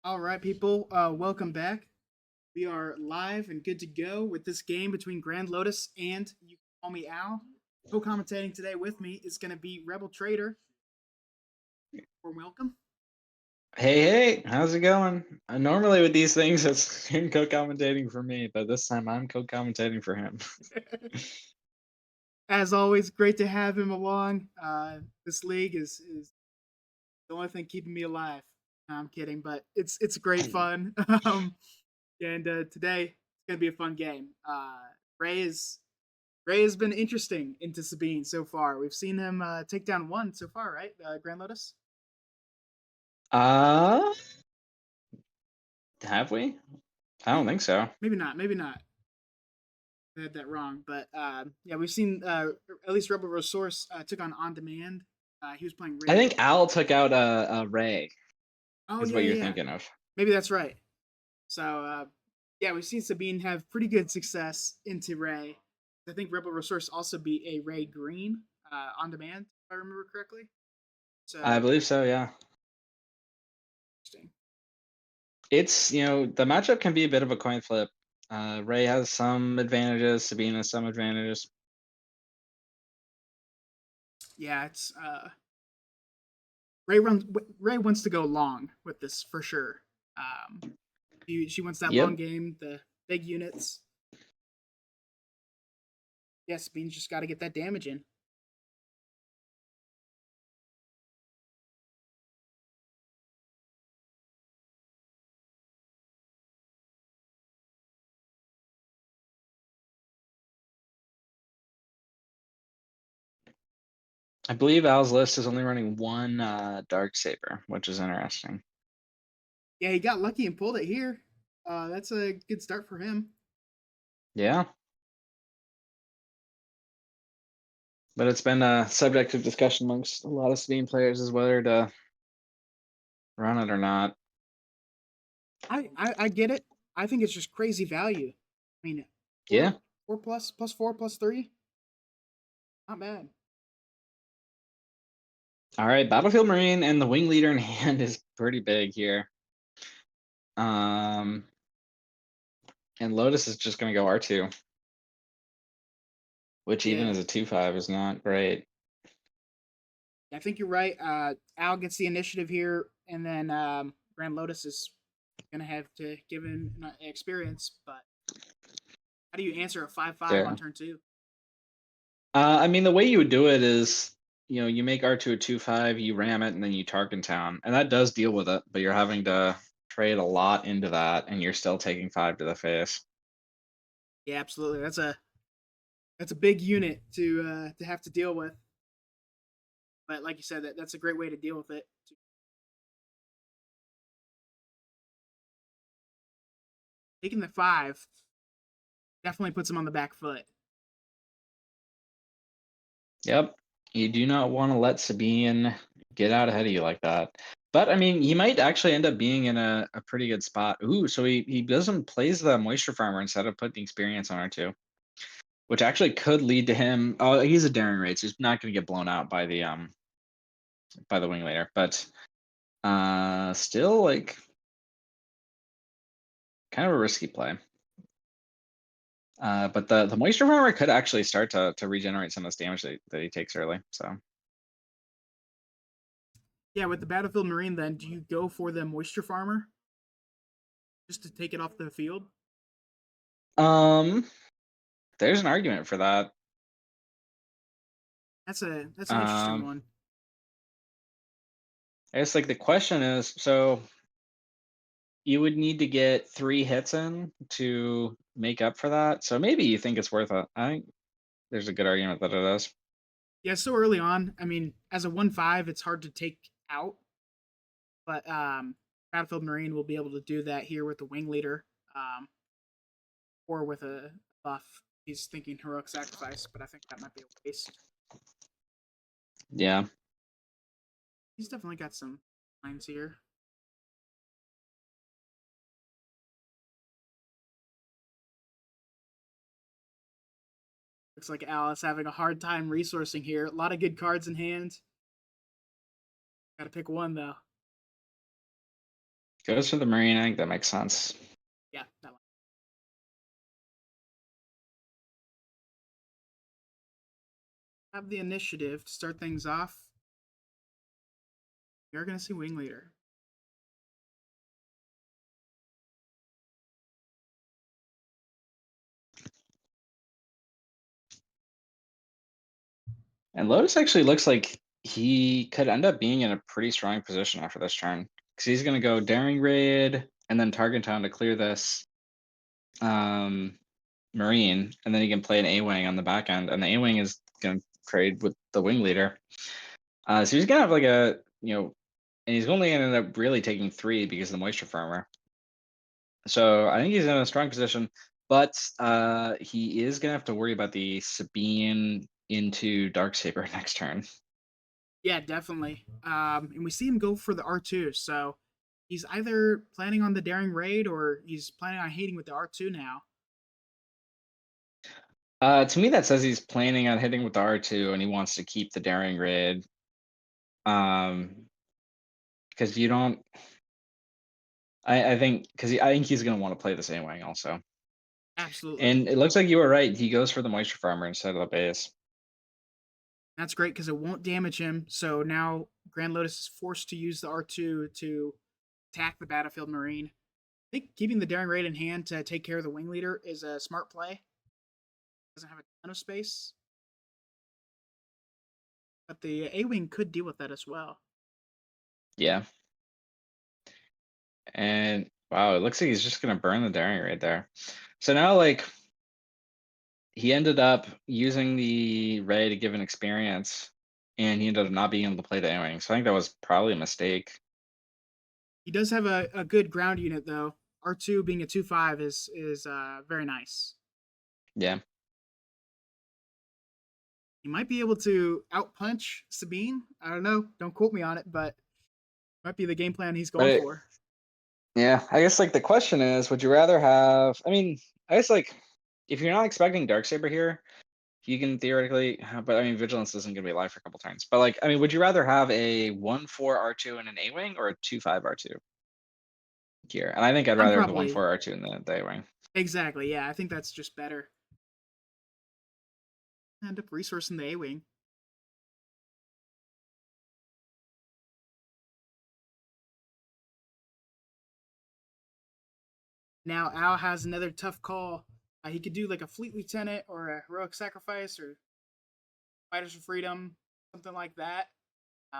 All right, people, welcome back. We are live and good to go with this game between GrandLotus and You Can Call Me Al. Co-commentating today with me is going to be Rebel Trader. Or welcome. Hey, how's it going? Normally with these things, it's him co-commentating for me, but this time I'm co-commentating for him. As always, great to have him along. This league is the only thing keeping me alive. No, I'm kidding, but it's great fun. And today it's gonna be a fun game. Ray is Ray has been interesting into Sabine so far. We've seen him take down one so far, right? Grand Lotus? Uh, have we? I don't Maybe, think so. maybe not. Maybe not. I had that wrong, but yeah, we've seen at least Rebel Resource took on demand. He was playing I Ray. think Al took out a Ray, Oh is yeah, what yeah, you're yeah. thinking of. Maybe that's right. So yeah, we've seen Sabine have pretty good success into Ray. I think Rebel Resource also beat a Ray Green on demand, if I remember correctly. I So believe so, yeah. interesting. The matchup can be a bit of a coin flip. Ray has some advantages, Sabine has some advantages. Yeah, it's Ray wants to go long with this for sure. Um, she wants that long Yep. game, the big units. Yes, Bean's just got to get that damage in. I believe Al's list is only running one Dark Saber, which is interesting. Yeah, he got lucky and pulled it here. That's a good start for him. Yeah. But it's been a subject of discussion amongst a lot of Steam players is whether to run it or not. I get it. I think it's just crazy value. I mean, Yeah. four plus four plus three, not bad. All right. Battlefield Marine and the Wing Leader in hand is pretty big here. Um, and Lotus is just going to go R2, which even Yeah, as a 2/5 is not great. I think you're right. Al gets the initiative here, and then Grand Lotus is gonna have to give him an experience. But how do you answer a 5/5 on There. turn two? I mean, the way you would do it is, you make R2 a 2/5, you ram it, and then you Tarkin Town. And that does deal with it, but you're having to trade a lot into that, and you're still taking 5 to the face. Yeah, absolutely. That's a big unit to have to deal with. But like you said, that's a great way to deal with it. Taking the five definitely puts him on the back foot. Yep. You do not want to let Sabine get out ahead of you like that. But I mean, he might actually end up being in a pretty good spot. Ooh, so he doesn't plays the moisture farmer instead of putting experience on R2, which actually could lead to him. Oh, he's a daring raid, so he's not going to get blown out by the wing later. But still like kind of a risky play. But the moisture farmer could actually start to regenerate some of this damage that he takes early. So Yeah, with the Battlefield Marine, then do you go for the Moisture Farmer just to take it off the field? um, there's an argument for that. That's an interesting Um, one. I guess like the question is, so you would need to get 3 hits in to make up for that. So maybe you think it's worth it. I think there's a good argument that it is. Yeah, so early on. I mean, as a 1/5, it's hard to take out, but Battlefield Marine will be able to do that here with the Wing Leader, or with a buff. He's thinking Heroic Sacrifice, but I think that might be a waste. Yeah. He's definitely got some lines here. Looks like Alice having a hard time resourcing here. A lot of good cards in hand. Got to pick one though. Goes for the Marine. I think that makes sense. Yeah, that one. Have the initiative to start things off. You're going to see Wing Leader. And Lotus actually looks like he could end up being in a pretty strong position after this turn because he's going to go Daring Raid and then Target Town to clear this um, Marine, and then he can play an A-Wing on the back end, and the A-Wing is going to trade with the Wing Leader. So he's going to have like a, and he's only going to end up really taking 3 because of the Moisture Farmer. So I think he's in a strong position, but he is going to have to worry about the Sabine into Darksaber next turn. Yeah, definitely. And we see him go for the R2, so he's either planning on the Daring Raid or he's planning on hitting with the R2 now. To me, that says he's planning on hitting with the R2 and he wants to keep the Daring Raid. Because you don't, I think, I think he's going to want to play the same wing also. Absolutely. And it looks like you were right. He goes for the Moisture Farmer instead of the base. That's great because it won't damage him. So now GrandLotus is forced to use the R2 to attack the Battlefield Marine. I think keeping the Daring Raid in hand to take care of the Wing Leader is a smart play. Doesn't have a ton of space. But the A-Wing could deal with that as well. Yeah. And wow, it looks like he's just going to burn the Daring Raid there. So now, like, he ended up using the Ray to give an experience, and he ended up not being able to play the A-Wing. So I think that was probably a mistake. He does have a good ground unit though. R2 being a 2-5 is very nice. Yeah. He might be able to outpunch Sabine. I don't know. Don't quote me on it, but might be the game plan he's But going for. yeah, I guess like the question is, would you rather have? I mean, I guess like if you're not expecting Darksaber here, you can theoretically. But I mean, Vigilance isn't going to be alive for a couple turns. But like, I mean, would you rather have a 1/4 R2 and an A-Wing or a 2/5 R2 here? And I think I'd I'm rather have the probably 1/4 R2 in the A-Wing. exactly. Yeah, I think that's just better. End up resourcing the A-Wing. Now Al has another tough call. He could do like a fleet lieutenant or a heroic sacrifice or fighters for freedom, something like that,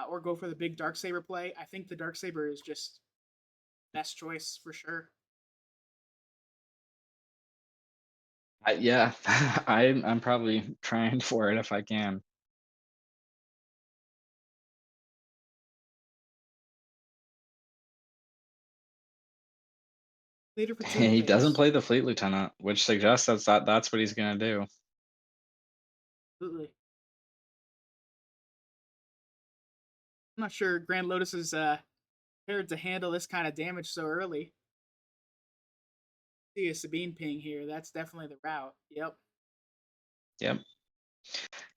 or go for the big dark saber play. I think the dark saber is just best choice for sure. Yeah, I'm probably trying for it if I can. Later for two in the He doesn't base. play the Fleet Lieutenant, which suggests that's what he's gonna do. Absolutely. I'm not sure GrandLotus is prepared to handle this kind of damage so early. See a Sabine ping here. That's definitely the route. Yep. Yep.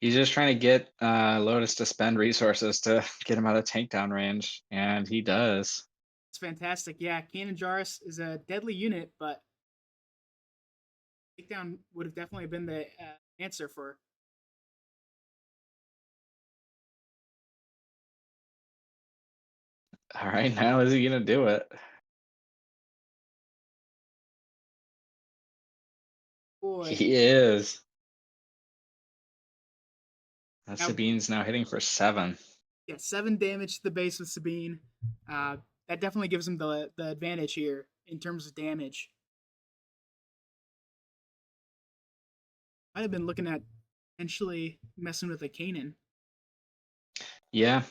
He's just trying to get Lotus to spend resources to get him out of takedown range, and he does. It's fantastic. Yeah, Cannon Jarus is a deadly unit, but takedown would have definitely been the answer for. All right, now is he gonna do it? Boy, He is. now Sabine's now hitting for 7. yeah, 7 damage to the base with Sabine. Uh, that definitely gives him the advantage here in terms of damage. I'd have been looking at potentially messing with a Kanan. Yeah,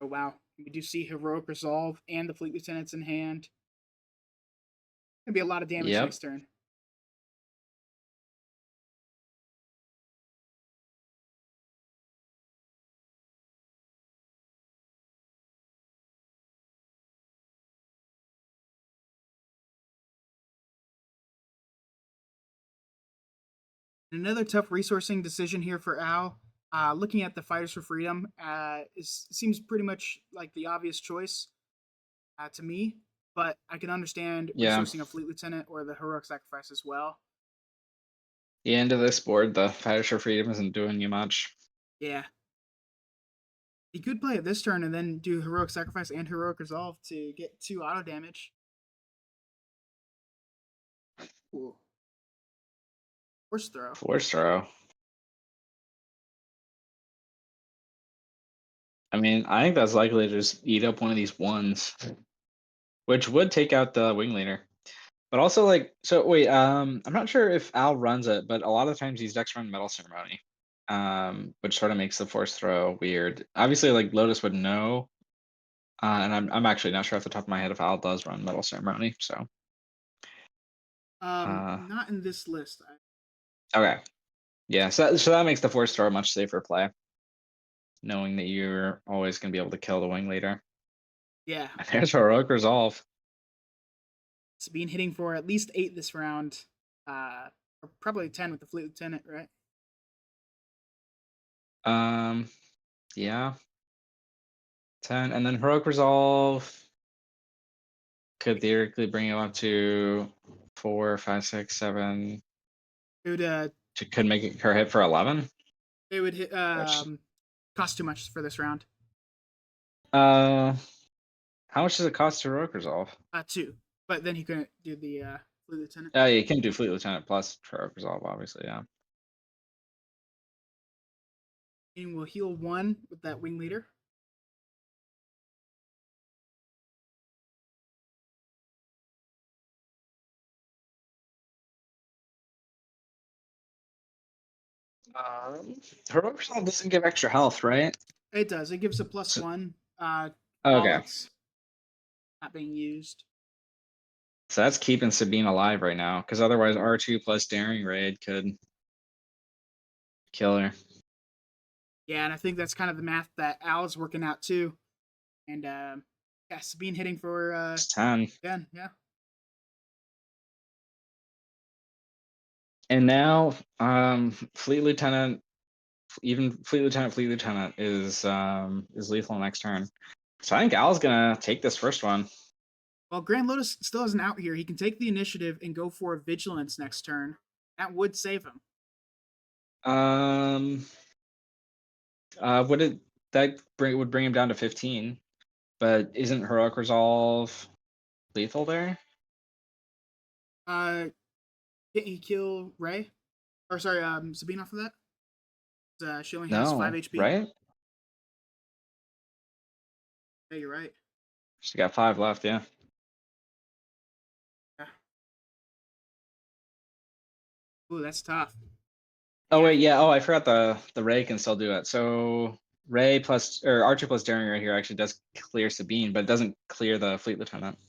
Oh wow, we do see heroic resolve and the fleet lieutenants in hand. Gonna be a lot of damage yep. next turn. Another tough resourcing decision here for Al. Looking at the Fighters for Freedom, seems pretty much like the obvious choice to me, but I can understand Yeah. resourcing a Fleet Lieutenant or the Heroic Sacrifice as well. The end of this board, the Fighters for Freedom isn't doing you much. Yeah. He could play it this turn and then do Heroic Sacrifice and Heroic Resolve to get 2 auto damage. Ooh. Force throw. Force throw. I mean, I think that's likely to just eat up one of these ones, which would take out the wing leader. But also, like, so wait, I'm not sure if Al runs it, but a lot of times these decks run Metal Ceremony, which sort of makes the force throw weird. Obviously, like Lotus would know, and I'm actually not sure off the top of my head if Al does run Metal Ceremony. So, Not in this list. okay, yeah, so that makes the force throw a much safer play, knowing that you're always going to be able to kill the wing leader. Yeah. And there's Heroic Resolve. Sabine hitting for at least 8 this round. Or probably 10 with the Fleet Lieutenant, right? Yeah, 10, and then Heroic Resolve could theoretically bring you up to 4, 5, 6, 7. It would Could make it her hit for 11. hit Which cost too much for this round. how much does it cost to Heroic Resolve? 2. But then he couldn't do the Fleet Lieutenant. You can do Fleet Lieutenant plus Heroic Resolve, obviously. Yeah. And we'll heal 1 with that wing leader. Heroic Resolve doesn't give extra health, right? It does. It gives a So, +1 while okay, it's not being used. so that's keeping Sabine alive right now, because otherwise R2 plus Daring Raid could kill her. Yeah, and I think that's kind of the math that Al is working out too. And yeah, Sabine hitting for It's 10. 10. Yeah. And now, Fleet Lieutenant, even Fleet Lieutenant is lethal next turn. So I think Al's gonna take this first one. Well, GrandLotus still has an out here. He can take the initiative and go for Vigilance next turn. That would save him. Um, would it would bring him down to 15? But isn't Heroic Resolve lethal there? Can't he kill Ray? Or sorry, Sabine off of that? She only has 5 No, HP. right? Yeah, you're right. She's got 5 left. Yeah. Yeah. Ooh, that's tough. Oh Yeah. wait, yeah. Oh, I forgot the Ray can still do it. So Ray plus or Archer plus Daring right here actually does clear Sabine, but it doesn't clear the Fleet Lieutenant.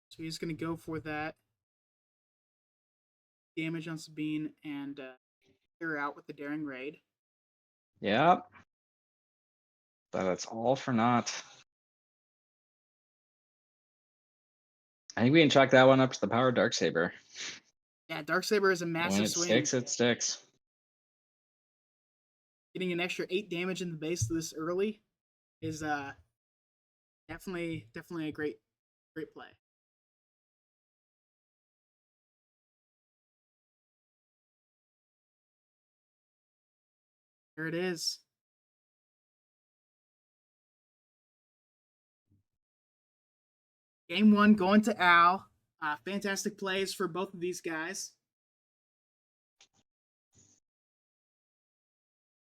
So he's going to go for that damage on Sabine and clear her out with the Daring Raid. Yep. But it's all for naught. I think we can chalk that one up to the power Darksaber. Yeah, Darksaber is a When massive it swing. sticks, it sticks. Getting an extra 8 damage in the base this early is definitely a great play. There it is. Game 1 going to Al. Fantastic plays for both of these guys.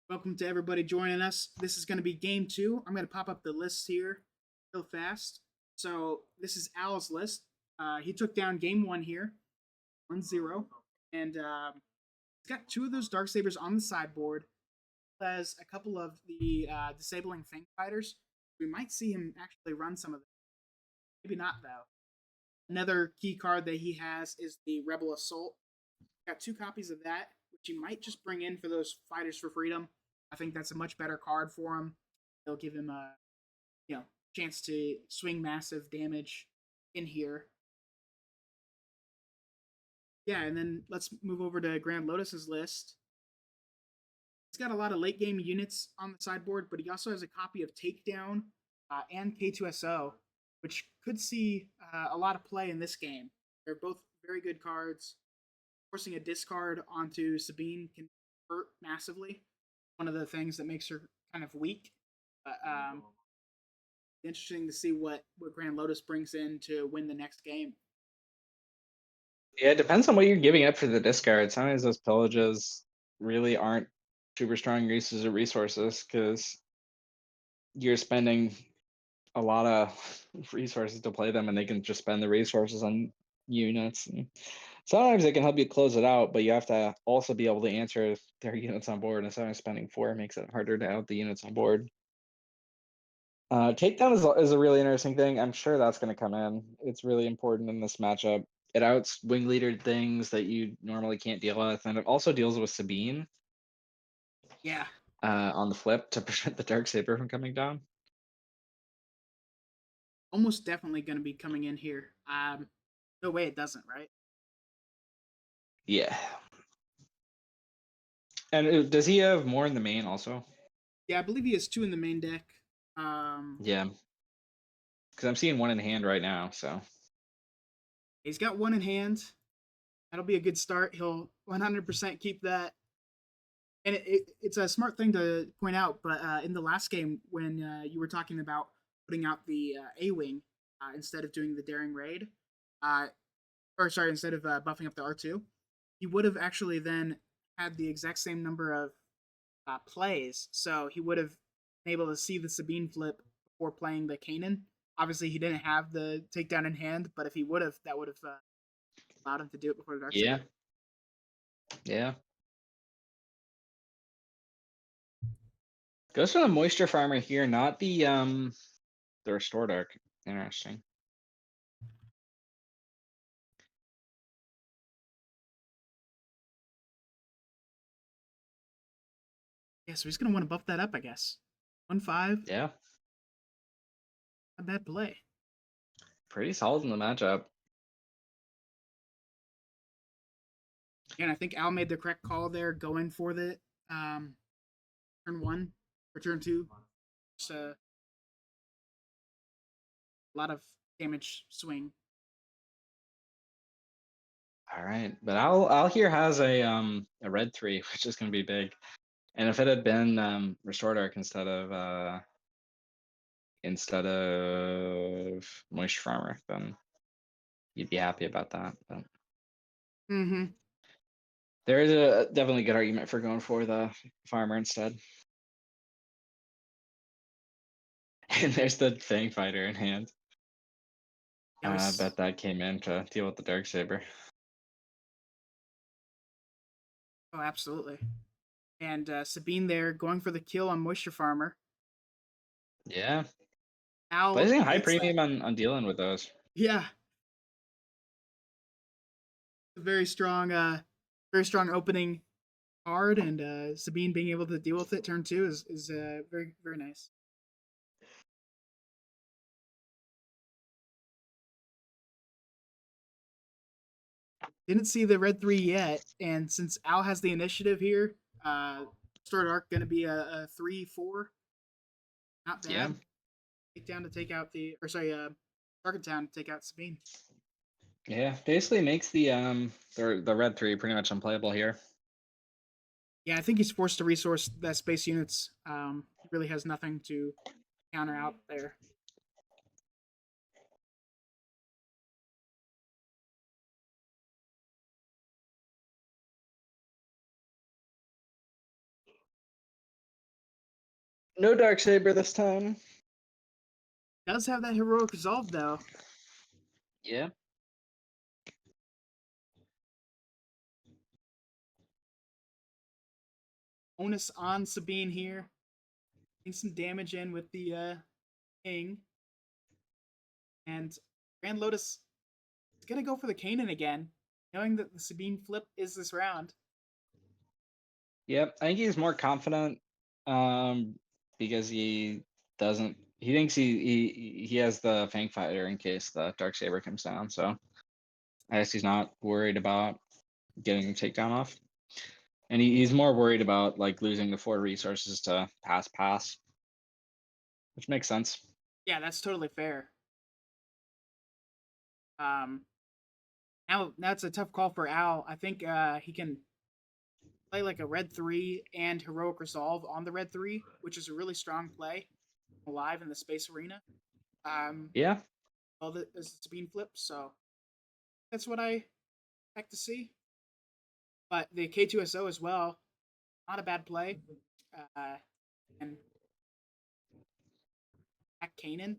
Welcome to everybody joining us. This is going to be game 2. I'm going to pop up the list here real fast. So this is Al's list. He took down game 1 here, 1-0. And he's got 2 of those Darksabers on the sideboard. Has a couple of the disabling Fang Fighters. We might see him actually run some of them. Maybe not, though. Another key card that he has is the Rebel Assault. Got 2 copies of that, which he might just bring in for those Fighters for Freedom. I think that's a much better card for him. They'll give him a, chance to swing massive damage in here. Yeah, and then let's move over to GrandLotus's list. He's got a lot of late game units on the sideboard, but he also has a copy of Takedown and K2SO, which could see a lot of play in this game. They're both very good cards. Forcing a discard onto Sabine can hurt massively. One of the things that makes her kind of weak. But interesting to see what GrandLotus brings in to win the next game. Yeah, it depends on what you're giving up for the discard. Sometimes those pillages really aren't super strong uses of resources because you're spending a lot of resources to play them, and they can just spend the resources on units. And sometimes they can help you close it out, but you have to also be able to answer their units on board. And sometimes spending 4 makes it harder to out the units on board. Takedown is a really interesting thing. I'm sure that's going to come in. It's really important in this matchup. It outs wing leader things that you normally can't deal with, and it also deals with Sabine Yeah, on the flip to prevent the Darksaber from coming down. almost definitely going to be coming in here. No way it doesn't, right? Yeah. And does he have more in the main also? Yeah, I believe he has 2 in the main deck. Um, Yeah. Because I'm seeing 1 in hand right now, so. he's got 1 in hand. That'll be a good start. He'll 100% keep that. And it's a smart thing to point out, but in the last game, when you were talking about putting out the A Wing instead of doing the Daring Raid, uh, or sorry, instead of buffing up the R2, he would have actually then had the exact same number of plays. So he would have been able to see the Sabine flip before playing the Kanan. Obviously, he didn't have the takedown in hand, but if he would have, that would have allowed him to do it before the Dark Yeah. Saber. Yeah. Goes for the Moisture Farmer here, not the Restored Arc. Interesting. Yeah, so he's going to want to buff that up, I guess. 1-5, Yeah. not a bad play. Pretty solid in the matchup. And I think Al made the correct call there, going for the turn 1 or turn 2. Just a lot of damage swing. All right. But Al here has a red 3, which is gonna be big. And if it had been Restored Arc instead of Moisture Farmer, then you'd be happy about that. But Mm-hmm. there is a definitely good argument for going for the farmer instead. And there's the Fang Fighter in hand. I bet that came in to deal with the Darksaber. Oh, absolutely. And Sabine there going for the kill on Moisture Farmer. Yeah. Al Placing a high hates that. premium on dealing with those. Yeah. Very strong opening card, and Sabine being able to deal with it turn 2 is very, very nice. Didn't see the red 3 yet, and since Al has the initiative here, Sword Arc going to be a 3-4. Not Yeah. bad. Take down to take out the, or sorry, Target Town to take out Sabine. Yeah. Basically makes the red 3 pretty much unplayable here. Yeah, I think he's forced to resource that space units. He really has nothing to counter out there. No Darksaber this time. Does have that heroic resolve though. Yeah. Onus on Sabine here. Getting some damage in with the King. And GrandLotus is going to go for the Kanan again, knowing that the Sabine flip is this round. Yep. I think he's more confident because he doesn't he thinks he has the Fang Fighter in case the Dark Saber comes down. So I guess he's not worried about getting a takedown off, and he's more worried about like losing the 4 resources to pass, which makes sense. Yeah, that's totally fair. Um, now it's a tough call for Al. I think he can play like a red 3 and heroic resolve on the red 3, which is a really strong play alive in the space arena. Yeah, All the as the Sabine flip, so that's what I expect to see. But the K2SO as well, not a bad play. Uh, and back Kanan.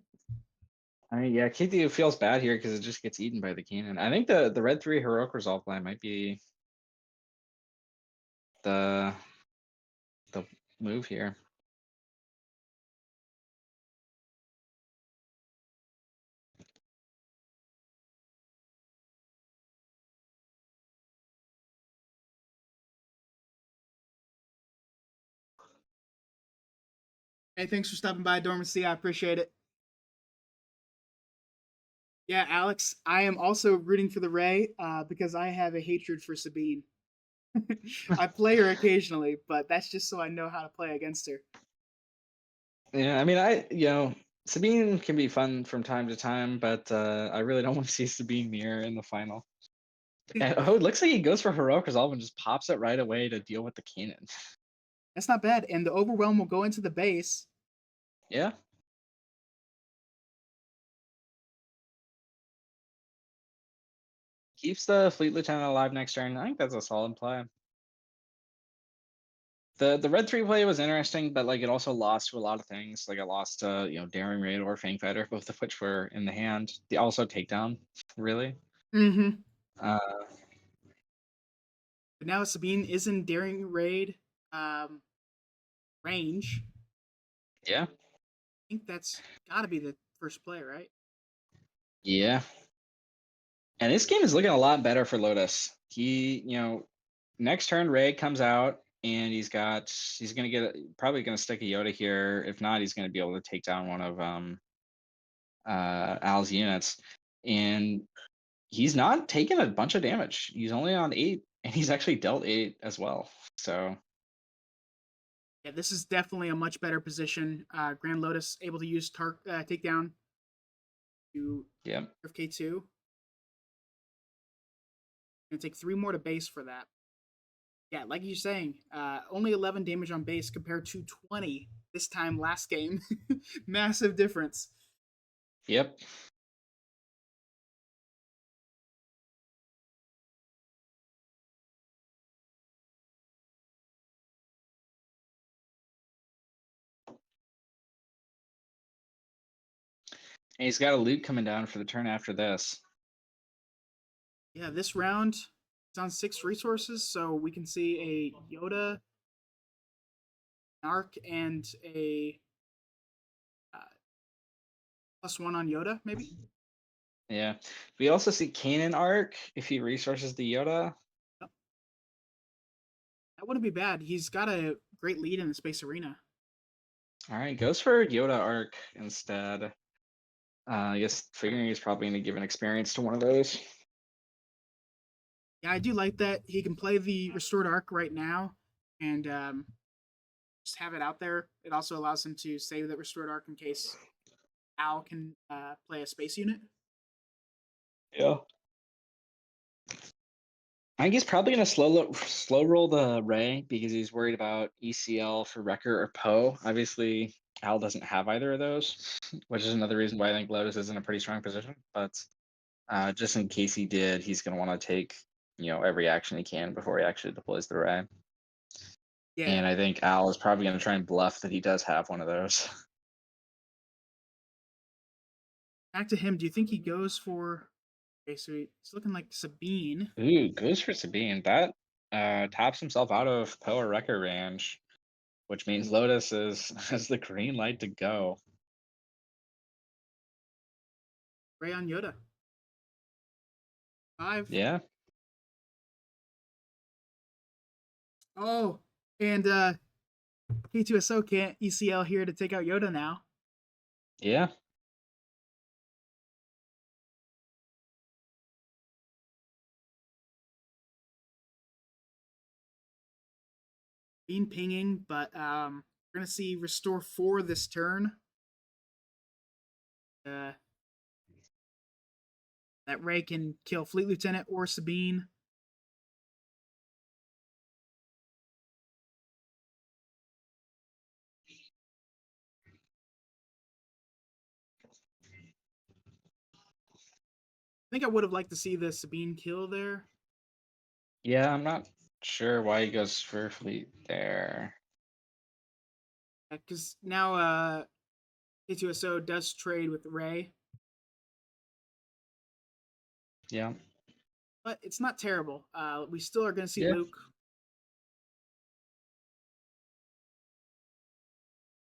I mean, yeah, KTU feels bad here because it just gets eaten by the cannon. I think the red 3 heroic resolve play might be the the move here. Hey, thanks for stopping by, Dormancy. I appreciate it. Yeah, Alex, I am also rooting for the Ray because I have a hatred for Sabine. I play her occasionally, but that's just so I know how to play against her. Yeah, I mean, Sabine can be fun from time to time, but I really don't want to see Sabine near in the final. Oh, it looks like he goes for heroic resolve and just pops it right away to deal with the cannon. That's not bad. And the overwhelm will go into the base. Yeah, keeps the fleet lieutenant alive next turn. I think that's a solid play. The red 3 play was interesting, but like it also lost to a lot of things. Like it lost to Daring Raid or Fang Fighter, both of which were in the hand. The also takedown, really. Mm-hmm. Uh, But now Sabine is in Daring Raid um, range. yeah, I think that's got to be the first play, right? yeah. And this game is looking a lot better for Lotus. Next turn Ray comes out and he's gonna probably gonna stick a Yoda here. If not, he's gonna be able to take down one of Al's units. And he's not taking a bunch of damage. He's only on 8, and he's actually dealt 8 as well. So Yeah, this is definitely a much better position. GrandLotus able to use takedown to yeah. FK2. Gonna take 3 more to base for that. Yeah, like you're saying, only 11 damage on base compared to 20 this time last game. Massive difference. Yep. And he's got a loot coming down for the turn after this. Yeah, this round it's on 6 resources, so we can see a Yoda, Arc, and a uh, +1 on Yoda, maybe. Yeah. We also see Kanan arc if he resources the Yoda. Oh, that wouldn't be bad. He's got a great lead in the space arena. All right, goes for Yoda arc instead. I guess figuring he's probably going to give an experience to one of those. Yeah, I do like that. He can play the restored arc right now and just have it out there. It also allows him to save that restored arc in case Al can play a space unit. Yeah. I think he's probably going to slow roll the Ray because he's worried about ECL for Wrecker or Poe. Obviously, Al doesn't have either of those, which is another reason why I think Lotus is in a pretty strong position. But just in case he did, he's going to want to take every action he can before he actually deploys the Ray. Yeah. And I think Al is probably going to try and bluff that he does have one of those. Back to him. Do you think he goes for? Okay, so he's looking like Sabine. Ooh, goes for Sabine. That taps himself out of Poe or Wrecker range, which means Lotus has the green light to go. Ray on Yoda. 5. Yeah. Oh, and K2SO can't ECL here to take out Yoda now. Yeah. Being pinging, but we're gonna see restore 4 this turn. Uh, that Ray can kill Fleet Lieutenant or Sabine. I think I would have liked to see the Sabine kill there. Yeah, I'm not sure why he goes for fleet there. Because now K2SO does trade with Ray, Yeah. but it's not terrible. We still are going to see Yeah. Luke.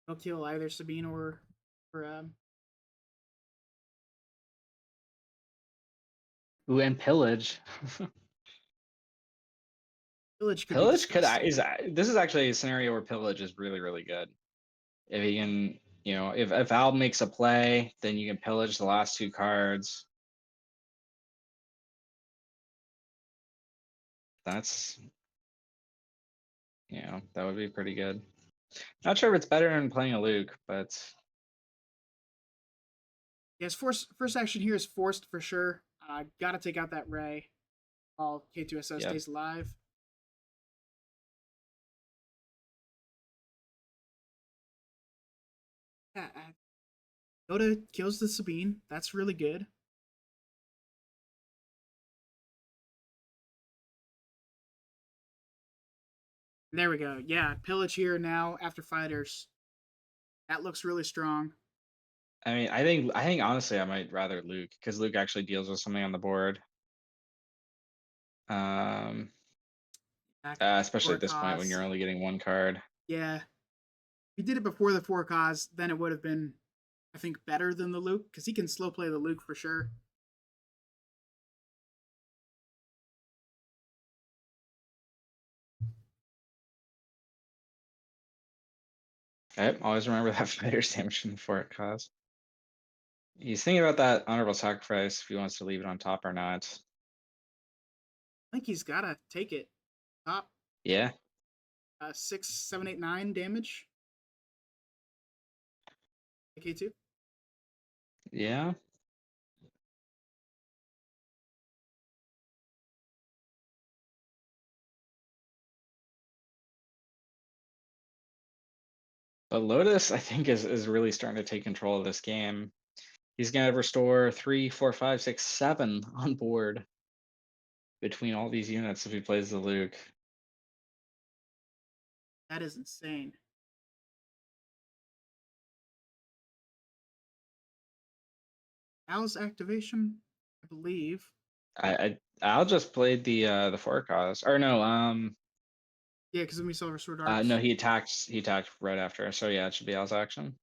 He'll kill either Sabine or Ooh, and pillage. Village could be Pillage could disgusting. this is actually a scenario where pillage is really, really good. If he can, if Al makes a play, then you can pillage the last two cards. That's that would be pretty good. Not sure if it's better than playing a Luke, but Yes, first action here is forced for sure. Got to take out that Ray while K2SO yep. stays alive. Yeah, Yoda kills the Sabine. That's really good. There we go. Yeah, pillage here now after fighters. That looks really strong. I mean, I think honestly, I might rather Luke because Luke actually deals with something on the board. Um, Back especially for a at this point when cause. you're only getting one card. Yeah, if he did it before the four cause, then it would have been, I think, better than the Luke because he can slow play the Luke for sure. Okay, always remember that fighter's damage from the fort cause. He's thinking about that honorable sacrifice if he wants to leave it on top or not. I think he's gotta take it. Top Yeah, 6, 7, 8, 9 damage. AK2. yeah. But Lotus, I think, is really starting to take control of this game. He's gonna restore 3, 4, 5, 6, 7 on board between all these units if he plays the Luke. That is insane. Al's activation, I believe. I'll just play the forecast. Or no, Yeah, because then we saw Restored Arcs. no, he attacked right after. So yeah, it should be Al's action.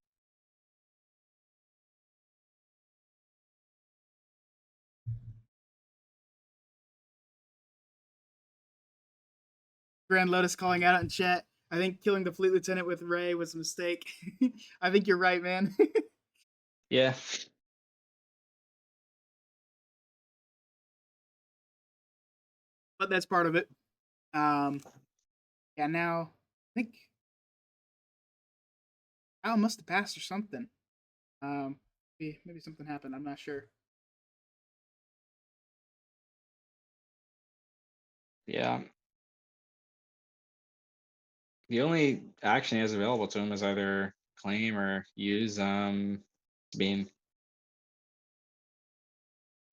GrandLotus calling out in chat. I think killing the Fleet Lieutenant with Ray was a mistake. I think you're right, man. Yeah. But that's part of it. Um, yeah, now I think Al must have passed or something. Maybe something happened. I'm not sure. Yeah. The only action he has available to him is either claim or use Sabine.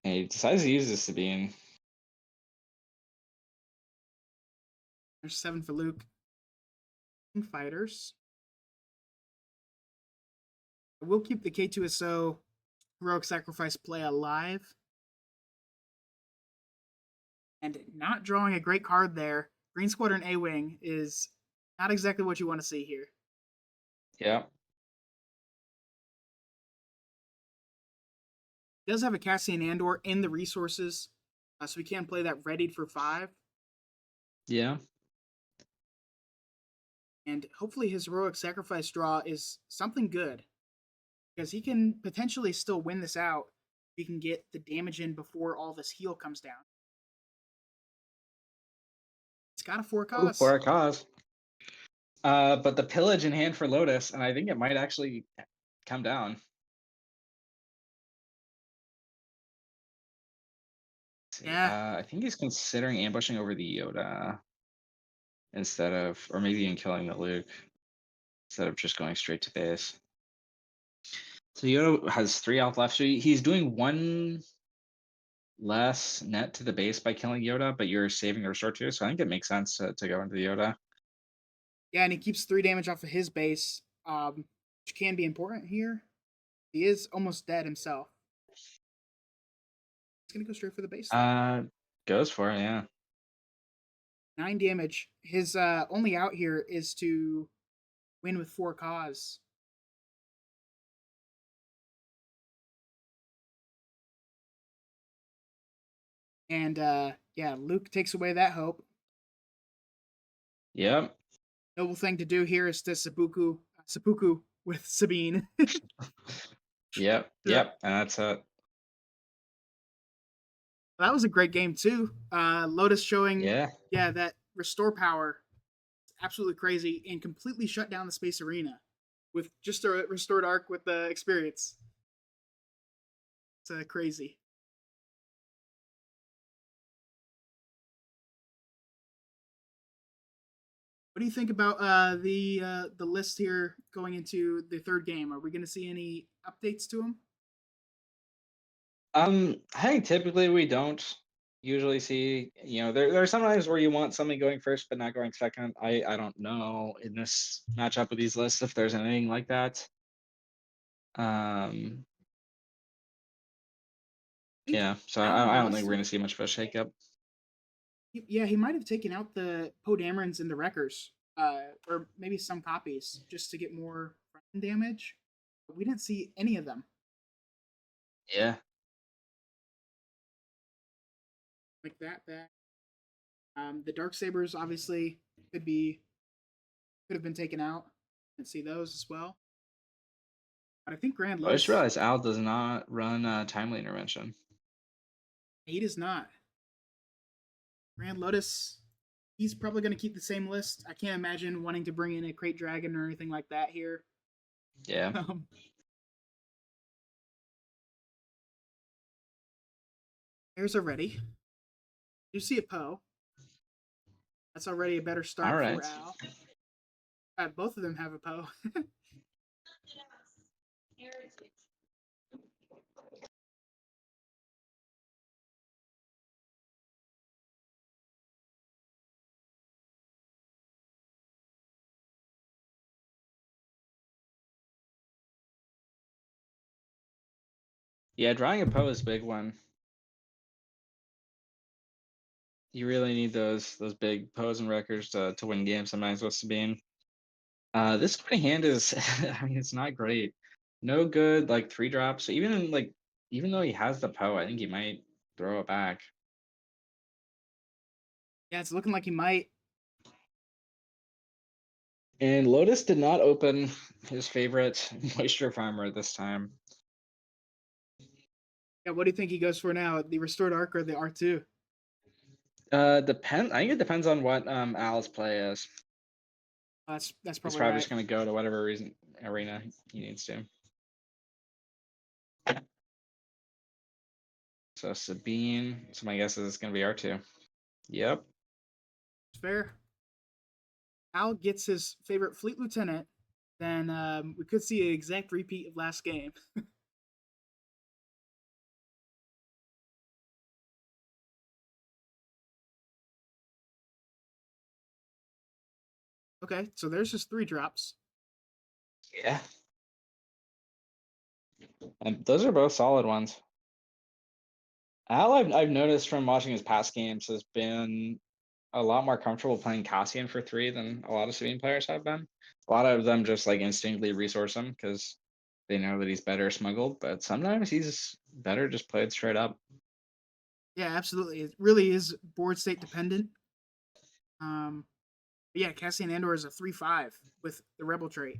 And he decides to use this Sabine. There's 7 for Luke. Fighters. We'll keep the K2SO heroic sacrifice play alive. And not drawing a great card there. Green Squadron A Wing is not exactly what you want to see here. Yeah. He does have a Cassian Andor in the resources, so we can play that readied for 5. Yeah. And hopefully his heroic sacrifice draw is something good. because he can potentially still win this out. He can get the damage in before all this heal comes down. It's got a 4 Oh, for cost. a cause. But the pillage in hand for Lotus, and I think it might actually come down. Let's see. Yeah, I think he's considering ambushing over the Yoda instead of, or maybe even killing the Luke instead of just going straight to base. So Yoda has 3 health left. So he's doing 1 less net to the base by killing Yoda, but you're saving a restore too. So I think it makes sense to go into the Yoda. yeah, and he keeps 3 damage off of his base, which can be important here. He is almost dead himself. He's gonna go straight for the base though. Goes for it, yeah. 9 damage. His only out here is to win with 4 cause. And yeah, Luke takes away that hope. Yep. Noble thing to do here is to seppuku with Sabine. Yep. Yeah. Yep. And that's it. That was a great game too. Lotus showing, Yeah. yeah, that restore power is absolutely crazy and completely shut down the space arena with just a restored arc with the experience. It's crazy. What do you think about the list here going into the third game? Are we going to see any updates to them? I think typically we don't usually see, there are sometimes where you want something going first but not going second. I don't know in this matchup with these lists if there's anything like that. Um I think yeah, so Al I don't think lost we're it. gonna see much of a shakeup. Yeah, he might have taken out the Poe Damerons and the Wreckers, or maybe some copies, just to get more front damage. But we didn't see any of them Yeah. like that. The Dark Sabers obviously could have been taken out. Didn't see those as well. But I think Grand I just Lotus, realized Al does not run timely intervention. he does not. Grand Lotus, he's probably going to keep the same list. I can't imagine wanting to bring in a Crate Dragon or anything like that here. Yeah. Um, there's already. You see a Poe. That's already a better All start for right. Al. Both of them have a Poe. Yeah, drawing a Poe is a big one. You really need those big Poes and Wreckers to win games sometimes with Sabine. This opening hand is, I mean, it's not great. No good, like 3 drops. Even though he has the Poe, I think he might throw it back. Yeah, it's looking like he might. And Lotus did not open his favorite moisture farmer this time. Yeah, what do you think he goes for now? The restored arc or the R2? I think it depends on what Al's play is. That's He's probably probably right. just gonna go to whatever reason arena he needs to. So Sabine. So my guess is it's gonna be R2. Yep. It's fair. Al gets his favorite fleet lieutenant, then we could see an exact repeat of last game. Okay, so there's just 3 drops. Yeah. And those are both solid ones. Al, I've noticed from watching his past games, has been a lot more comfortable playing Cassian for 3 than a lot of Sabine players have been. A lot of them just like instinctively resource him because they know that he's better smuggled, but sometimes he's better just played straight up. Yeah, absolutely. It really is board state dependent. But yeah, Cassian Andor is a 3/5 with the Rebel trait.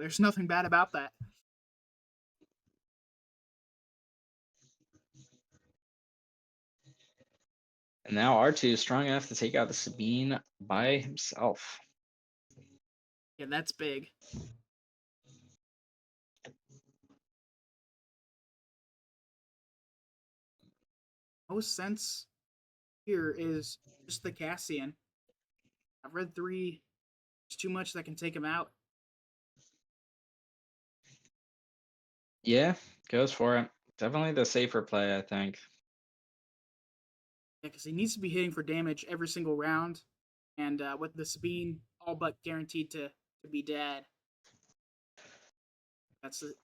There's nothing bad about that. And now R2 is strong enough to take out the Sabine by himself. Yeah, that's big. Most sense here is just the Cassian. I've read 3. There's too much that can take him out. Yeah, goes for it. Definitely the safer play, I think. Yeah, because he needs to be hitting for damage every single round. And with the Sabine all but guaranteed to be dead, that's it.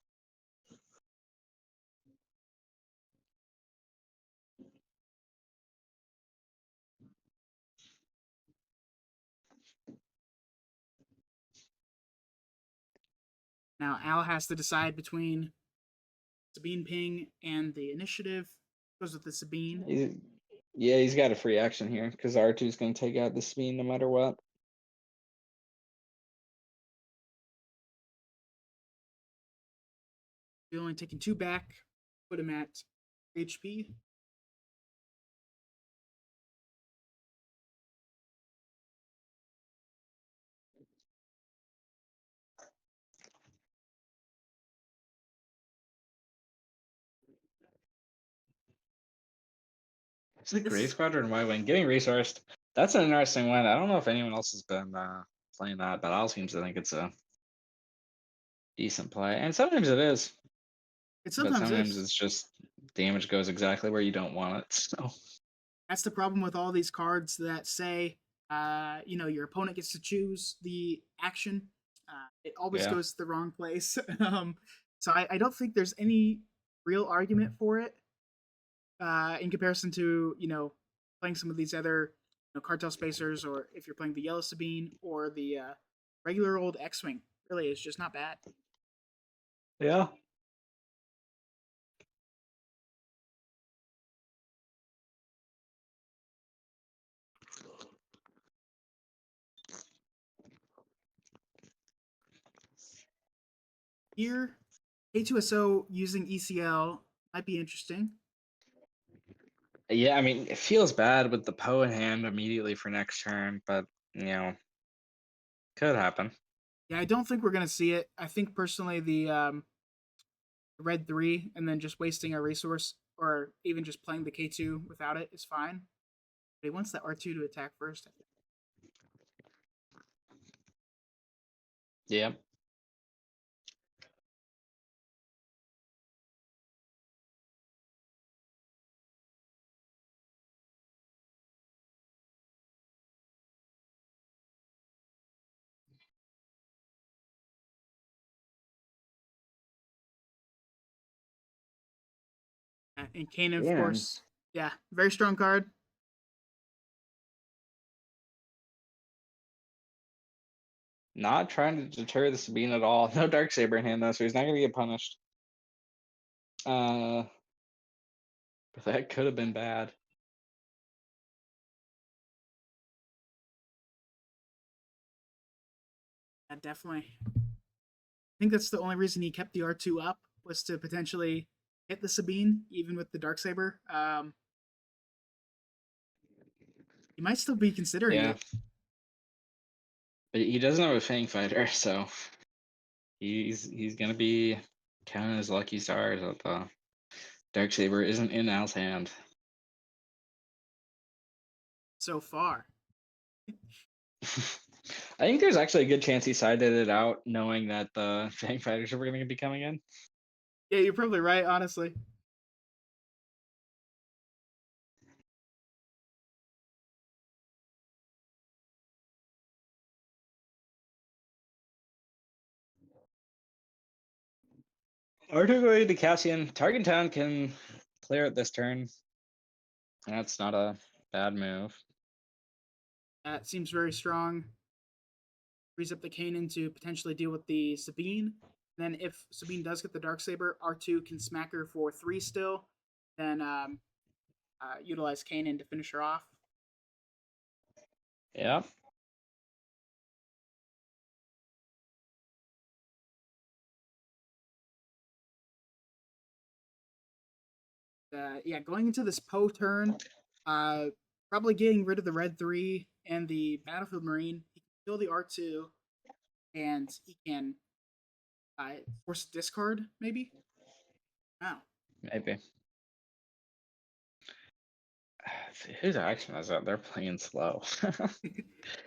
Now Al has to decide between Sabine ping and the initiative. Goes with the Sabine. Yeah, he's got a free action here because R2 is going to take out the Sabine no matter what. He's only taking 2 back. Put him at HP. It's a Gray This Squadron Y Wing getting resourced. That's an interesting one. I don't know if anyone else has been playing that, but Al seems to think it's a decent play. And sometimes it is, it but sometimes sometimes is. it's just damage goes exactly where you don't want it. So That's the problem with all these cards that say, your opponent gets to choose the action. It always yeah. goes to the wrong place. So I don't think there's any real argument for it in comparison to playing some of these other cartel spacers, or if you're playing the yellow Sabine or the regular old X-wing. Really, it's just not bad. Yeah. Here, K2SO using ECL might be interesting. Yeah, I mean, it feels bad with the Poe in hand immediately for next turn, but you know, could happen. Yeah, I don't think we're gonna see it. I think personally the red 3 and then just wasting a resource, or even just playing the K2 without it is fine. But he wants that R2 to attack first. Yeah. And Kanan, of And course. Yeah, very strong card. not trying to deter the Sabine at all. No Dark Saber in hand though, so he's not gonna get punished. But that could have been bad. Yeah, definitely. I think that's the only reason he kept the R2 up, was to potentially hit the Sabine, even with the Dark Saber. He might still be considering Yeah. it. But he doesn't have a Fang Fighter, so he's gonna be counting his lucky stars that the Dark Saber isn't in Al's hand. So far. I think there's actually a good chance he sided it out, knowing that the Fang Fighters were going to be coming in. Yeah, you're probably right, honestly. Articulate the Cassian. Target Town can clear it this turn. That's not a bad move. That seems very strong. Frees up the Kanan to potentially deal with the Sabine. Then, if Sabine does get the Dark Saber, R2 can smack her for 3 still. Then utilize Kanan to finish her off. Yeah. Yeah, going into this Poe turn, probably getting rid of the red 3 and the Battlefield Marine. He can kill the R2, and he can force a discard, maybe? Wow. Maybe. Whose action is that? They're playing slow.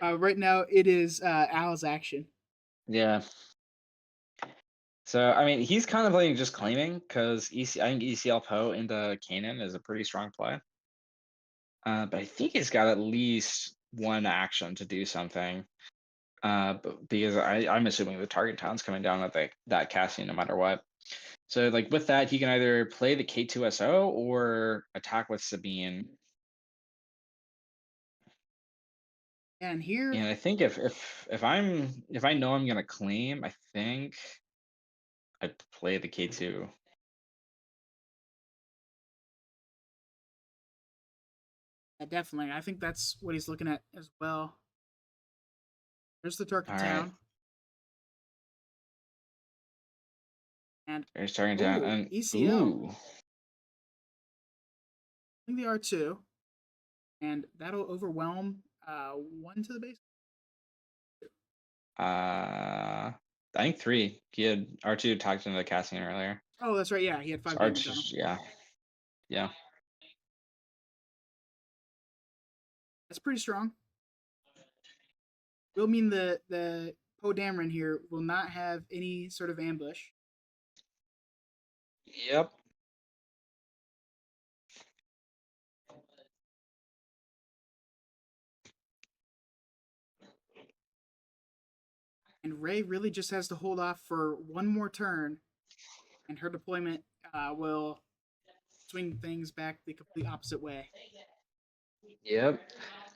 Right now, it is Al's action. Yeah. So I mean, he's kind of playing just claiming because I think ECL Poe into Kanan is a pretty strong play. But I think he's got at least one action to do something. But because I'm assuming the target town's coming down at that casting no matter what. So like with that, he can either play the K2SO or attack with Sabine. And here, And I think if I know I'm gonna claim, I think I'd play the K2. definitely, I think that's what he's looking at as well. There's the All target right, town. And, there's target down ooh, and ECL. ooh, I think the R2. And that'll overwhelm 1 to the base. I think three. He had R2 talked into the casting earlier. Oh, that's right. Yeah, he had So 5 damage R2, on him. yeah, yeah, That's pretty strong. Will mean the Poe Dameron here will not have any sort of ambush. yep, And Ray really just has to hold off for one more turn, and her deployment will swing things back the complete opposite way. yep.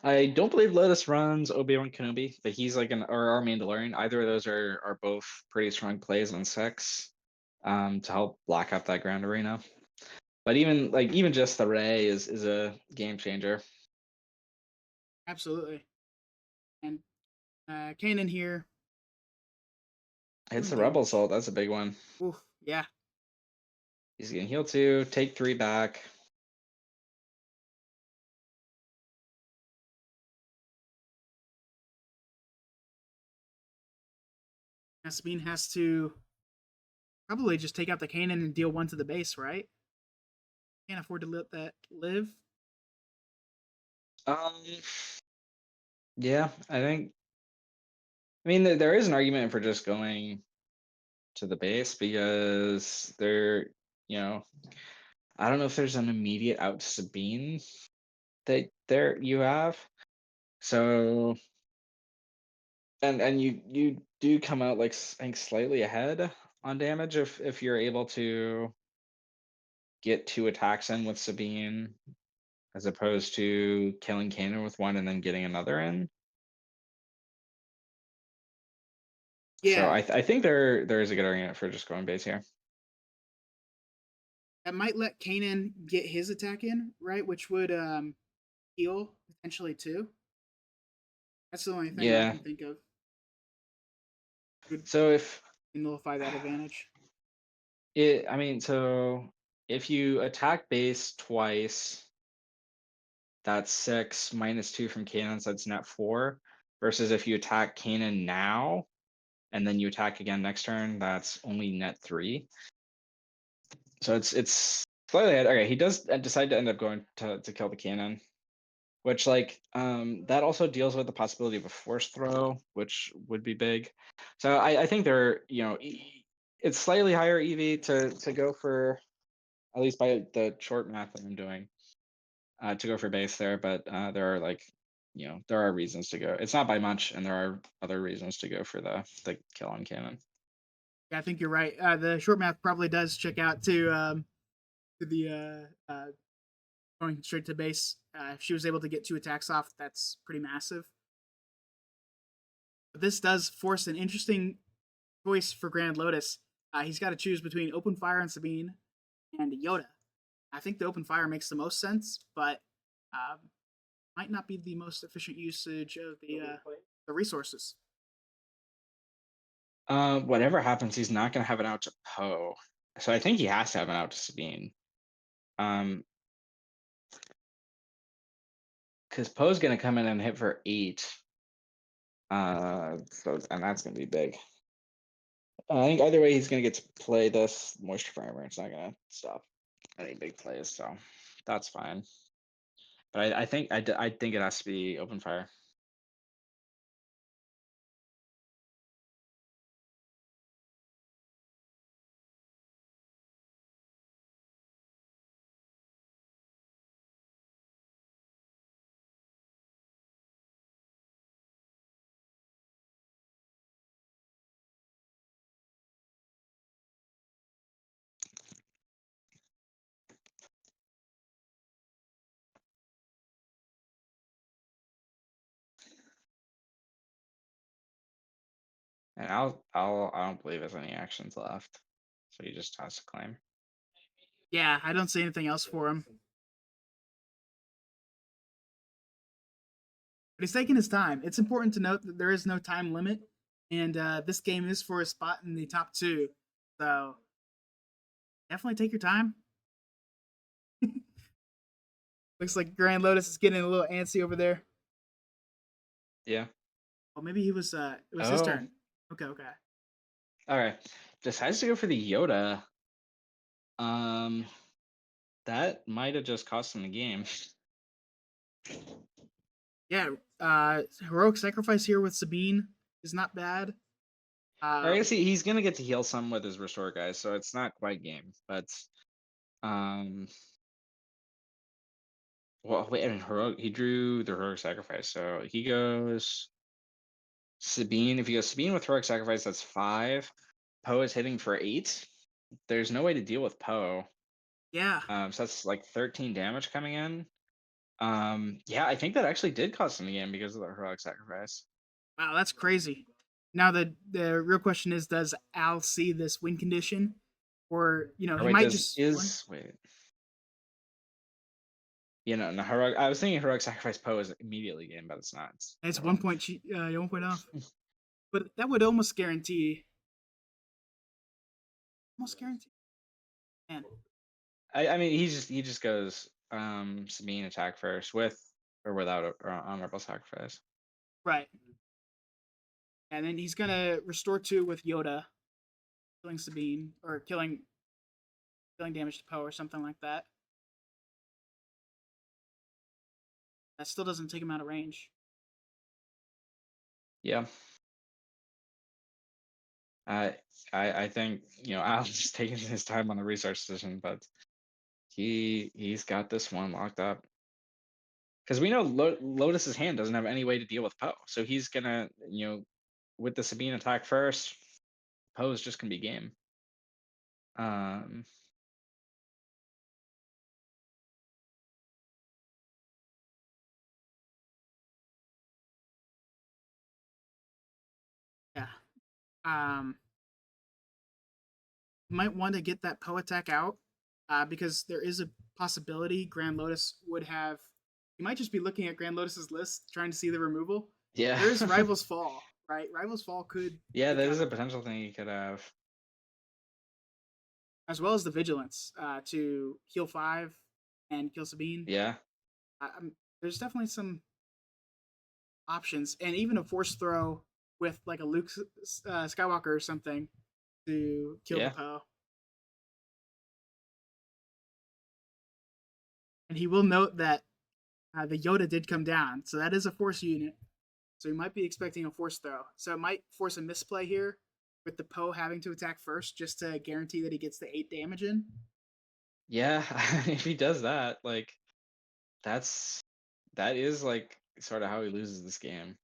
I don't believe Lotus runs Obi-Wan Kenobi, but he's like our Mandalorian. Either of those are both pretty strong plays on six, to help block up that ground arena. But even just the Ray is a game changer. Absolutely. And Kanan here, It's doing the Rebel damage. Assault. That's a big one. Oof, yeah. He's getting heal 2, take 3 back. Sabine has to probably just take out the Kanan and deal 1 to the base, right? Can't afford to let that live. Um, yeah, I think. I mean, there is an argument for just going to the base because you know, I don't know if there's an immediate out to Sabine that there you have. So, and you do come out like I think slightly ahead on damage if you're able to get 2 attacks in with Sabine as opposed to killing Kanan with one and then getting another in. So Yeah, I think there is a good argument for just going base here. that might let Kanan get his attack in, right? Which would heal potentially too. That's the only thing I Yeah. can think of. Would So if nullify that advantage. I mean, so if you attack base twice, that's 6 minus 2 from Kanan, so that's net 4. Versus if you attack Kanan now and then you attack again next turn, that's only net 3. So it's slightly ahead. Okay, he does decide to end up going to kill the Kanan, which that also deals with the possibility of a force throw, which would be big. So I think it's slightly higher EV to go for, at least by the short math that I'm doing, to go for base there. But there are there are reasons to go. It's not by much, and there are other reasons to go for the kill on cannon. Yeah, I think you're right. The short math probably does check out to the going straight to base. If she was able to get 2 attacks off, that's pretty massive. But this does force an interesting choice for GrandLotus. He's got to choose between Open Fire and Sabine and Yoda. I think the Open Fire makes the most sense, but um, might not be the most efficient usage of the resources. Whatever happens, he's not going to have an out to Poe, so I think he has to have an out to Sabine. Um, because Poe's gonna come in and hit for 8. So and that's gonna be big. I think either way he's gonna get to play this moisture farmer. It's not gonna stop any big plays, so that's fine. But I think it has to be open fire. And I don't believe there's any actions left. So he just has to claim. Yeah, I don't see anything else for him. But he's taking his time. It's important to note that there is no time limit, and this game is for a spot in the top two. So definitely take your time. Looks like GrandLotus is getting a little antsy over there. Yeah. Oh, maybe he was. It was his Oh, turn. Okay, okay. all right. Decides to go for the Yoda. Um, that might have just cost him the game. Yeah. Heroic sacrifice here with Sabine is not bad. Or I Um, guess he's gonna get to heal some with his restore guys, so it's not quite game. But um, well, wait, and heroic. He drew the heroic sacrifice, so he goes Sabine. If he goes Sabine with heroic sacrifice, that's 5. Poe is hitting for 8. There's no way to deal with Poe. yeah. So that's like 13 damage coming in. Yeah, I think that actually did cost him the game because of the heroic sacrifice. Wow, that's crazy. Now the real question is, does Al see this win condition, or Or he wait, might does just win? is wait. No, heroic. I was thinking heroic sacrifice Poe is immediately game, but it's not. It's It's never mind. 1 point. 1 point off. But that would almost guarantee. Almost guarantee. Man, I mean, he just goes Sabine attack first with or without a honorable sacrifice. right. And then he's gonna restore 2 with Yoda, killing Sabine or killing damage to Poe or something like that. That still doesn't take him out of range. Yeah. I I think Al's just taking his time on the research decision, but he's got this one locked up because we know Lotus's hand doesn't have any way to deal with Poe, so he's gonna with the Sabine attack first, Poe's just gonna be game. Um, Yeah. Um, might want to get that Poe attack out, because there is a possibility GrandLotus would have. You might just be looking at GrandLotus's list trying to see the removal. yeah, There is Rival's Fall, right? Rival's Fall yeah, could that is counter a that, potential thing he could have. as well as the Vigilance to heal 5 and kill Sabine. Yeah, There's definitely some options, and even a force throw with like a Luke Skywalker or something to kill the yeah, Poe. And he will note that the Yoda did come down, so that is a force unit. So he might be expecting a force throw. So it might force a misplay here with the Poe having to attack first just to guarantee that he gets the 8 damage in. yeah. If he does that, like that's that is like sort of how he loses this game.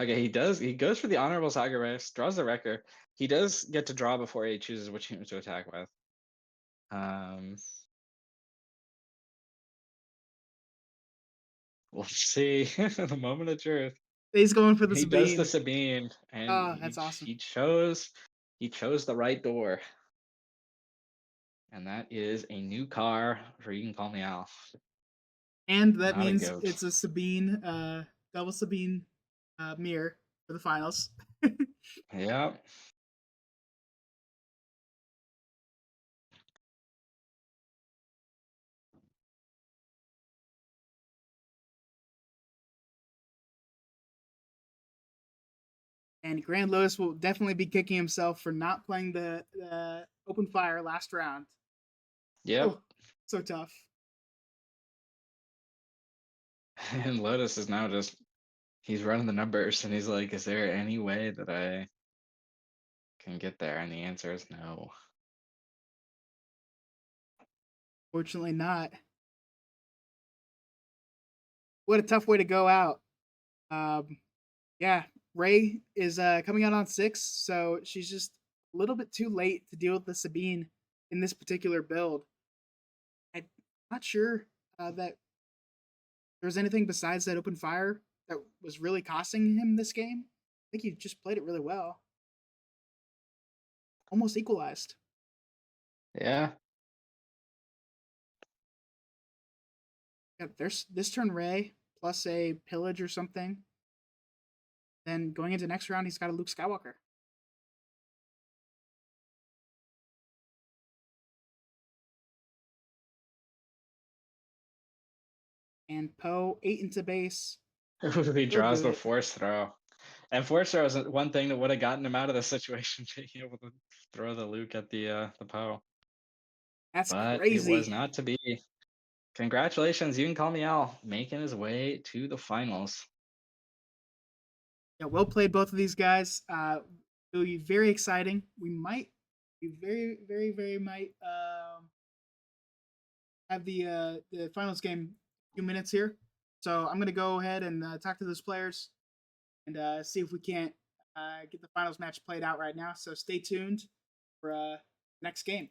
Okay, he does. He goes for the honorable sacrifice, draws the wrecker. He does get to draw before he chooses which unit to attack with. Um, we'll see. The moment of truth. He's going for the He does the Sabine. Sabine, and Oh, that's awesome. he chose the right door, and that is a new car for You Can Call Me Al, And that not a means goat. it's a Sabine, double Sabine mirror for the finals. Yeah. And GrandLotus will definitely be kicking himself for not playing the open fire last round. Yep. Oh, so tough. And Lotus is now just he's running the numbers and he's like, is there any way that I can get there? And the answer is no. Fortunately, not. What a tough way to go out. Um, yeah, Ray is coming out on 6, so she's just a little bit too late to deal with the Sabine in this particular build. I'm not sure that there was anything besides that open fire that was really costing him this game. I think he just played it really well. Almost equalized. Yeah. Yeah, there's this turn Ray plus a pillage or something. Then going into next round, he's got a Luke Skywalker. And Poe 8 into base. He He'll draws do the it. force throw. And force throw is one thing that would have gotten him out of the situation, being able to throw the Luke at the Poe. That's But it was crazy. not to be. Congratulations, you can call me Al, making his way to the finals. Yeah, well played, both of these guys. It'll be very exciting. We might be very might have the finals game in a few minutes here. So I'm gonna go ahead and talk to those players and see if we can't get the finals match played out right now. So stay tuned for next game.